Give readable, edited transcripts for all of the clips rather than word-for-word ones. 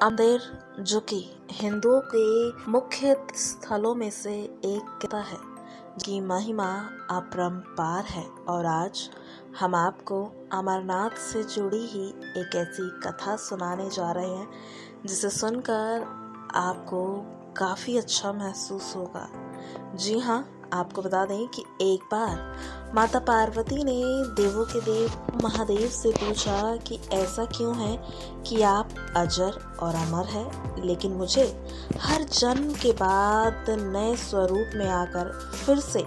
मंदिर, जो कि हिंदुओं के मुख्य स्थलों में से एक है, की महिमा अपरंपार है। और आज हम आपको अमरनाथ से जुड़ी ही एक ऐसी कथा सुनाने जा रहे हैं जिसे सुनकर आपको काफ़ी अच्छा महसूस होगा। जी हाँ, आपको बता दें कि एक बार माता पार्वती ने देवों के देव महादेव से पूछा कि ऐसा क्यों है कि आप अजर और अमर हैं, लेकिन मुझे हर जन्म के बाद नए स्वरूप में आकर फिर से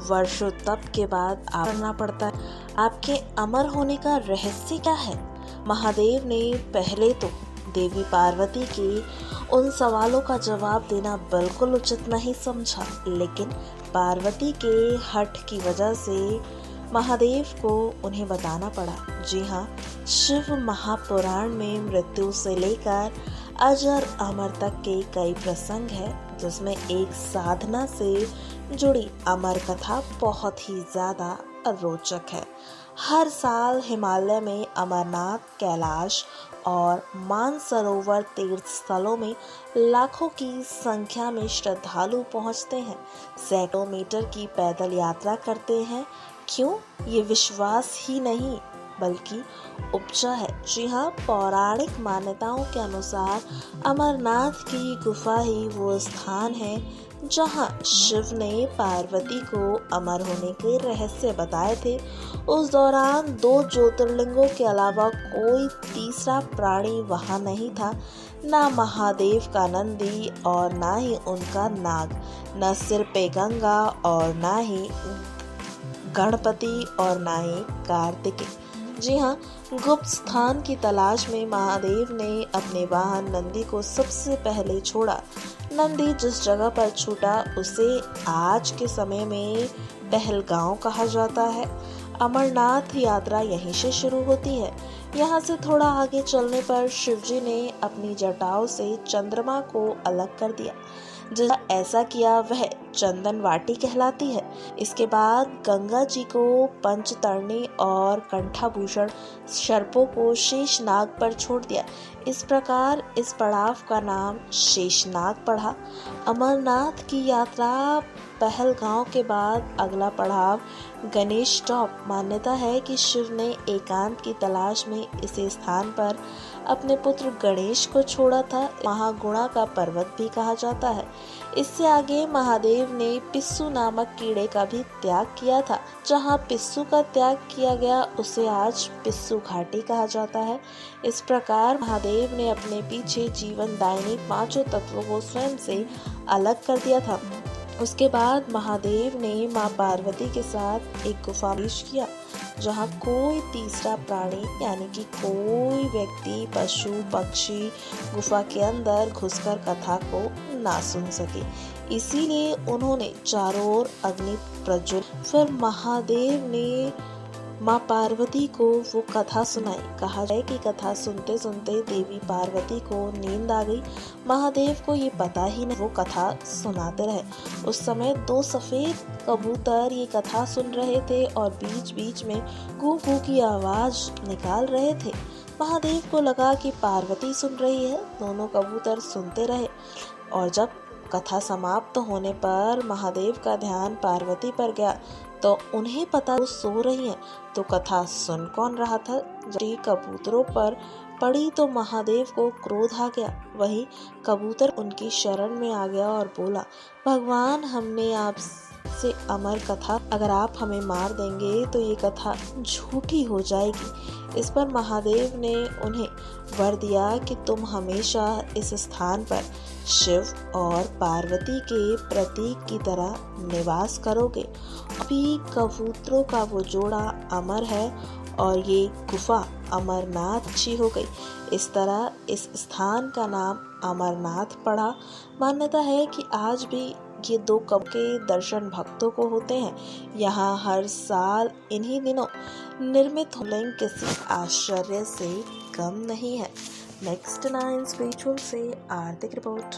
वर्षों तप के बाद करना पड़ता है। आपके अमर होने का रहस्य क्या है? महादेव ने पहले तो देवी पार्वती के उन सवालों का जवाब देना बिल्कुल उचित नहीं समझा, लेकिन पार्वती के हठ की वजह से महादेव को उन्हें बताना पड़ा। जी हाँ, शिव महापुराण में मृत्यु से लेकर अजर अमर तक के कई प्रसंग हैं, जिसमें एक साधना से जुड़ी अमर कथा बहुत ही ज्यादा रोचक है। हर साल हिमालय में अमरनाथ, कैलाश और मानसरोवर तीर्थ स्थलों में लाखों की संख्या में श्रद्धालु पहुंचते हैं, सैकड़ों मीटर की पैदल यात्रा करते हैं। क्यों? ये विश्वास ही नहीं बल्कि उपजा है। जी हाँ, पौराणिक मान्यताओं के अनुसार अमरनाथ की गुफा ही वो स्थान है जहाँ शिव ने पार्वती को अमर होने के रहस्य बताए थे। उस दौरान 2 ज्योतिर्लिंगों के अलावा कोई तीसरा प्राणी वहाँ नहीं था, ना महादेव का नंदी और ना ही उनका नाग, न सिर पे गंगा और ना ही गणपति और ना ही कार्तिकेय। जी हाँ, गुप्त स्थान की तलाश में महादेव ने अपने वाहन नंदी को सबसे पहले छोड़ा। नंदी जिस जगह पर छूटा उसे आज के समय में पहलगांव कहा जाता है। अमरनाथ यात्रा यहीं से शुरू होती है। यहाँ से थोड़ा आगे चलने पर शिवजी ने अपनी जटाओं से चंद्रमा को अलग कर दिया। जिसने ऐसा किया वह चंदन वाटी कहलाती है। इसके बाद गंगा जी को पंचतरणी और कंठाभूषण सर्पों को शेषनाग पर छोड़ दिया। इस प्रकार इस पड़ाव का नाम शेषनाग पड़ा। अमरनाथ की यात्रा पहलगांव के बाद अगला पड़ाव गणेश टॉप। मान्यता है कि शिव ने एकांत की तलाश में इसी स्थान पर अपने पुत्र गणेश को छोड़ा था। महागुणा का पर्वत भी कहा जाता है। इससे आगे महादेव ने पिस्सू नामक कीड़े का भी त्याग किया था। जहाँ पिस्सू का त्याग किया गया उसे आज पिस्सू घाटी कहा जाता है। इस प्रकार महादेव ने अपने पीछे जीवन दायिनी 5 तत्वों को स्वयं से अलग कर दिया था। उसके बाद महादेव ने माँ पार्वती के साथ एक गुफा प्रवेश किया, जहाँ कोई तीसरा प्राणी यानी कि कोई व्यक्ति, पशु, पक्षी गुफा के अंदर घुसकर कथा को ना सुन सके। इसीलिए उन्होंने चारों ओर अग्नि प्रज्वलित। फिर महादेव ने माँ पार्वती को वो कथा सुनाई। कहा जाए कि कथा सुनते सुनते देवी पार्वती को नींद आ गई। महादेव को ये पता ही नहीं, वो कथा सुनाते रहे। उस समय 2 सफेद कबूतर ये कथा सुन रहे थे और बीच बीच में कू कू की आवाज निकाल रहे थे। महादेव को लगा कि पार्वती सुन रही है। दोनों कबूतर सुनते रहे और जब कथा समाप्त होने पर महादेव का ध्यान पार्वती पर गया तो उन्हें पता वो सो रही हैं, तो कथा सुन कौन रहा था? जब कबूतरों पर पड़ी तो महादेव को क्रोध आ गया। वही कबूतर उनकी शरण में आ गया और बोला, भगवान, हमने आपसे अमर कथा, अगर आप हमें मार देंगे तो ये कथा झूठी हो जाएगी। इस पर महादेव ने उन्हें वर दिया कि तुम हमेशा इस स्थान पर शिव और पार्वती के प्रतीक की तरह निवास करोगे। अभी कबूतरों का वो जोड़ा अमर है और ये गुफा अमरनाथ जी हो गई। इस तरह इस स्थान का नाम अमरनाथ पड़ा। मान्यता है कि आज भी ये 2 कब के दर्शन भक्तों को होते हैं। यहाँ हर साल इन्हीं दिनों निर्मित लिंग किसी आश्चर्य से कम नहीं है। नेक्स्ट 9 स्पिरिचुअल से आर्थिक रिपोर्ट।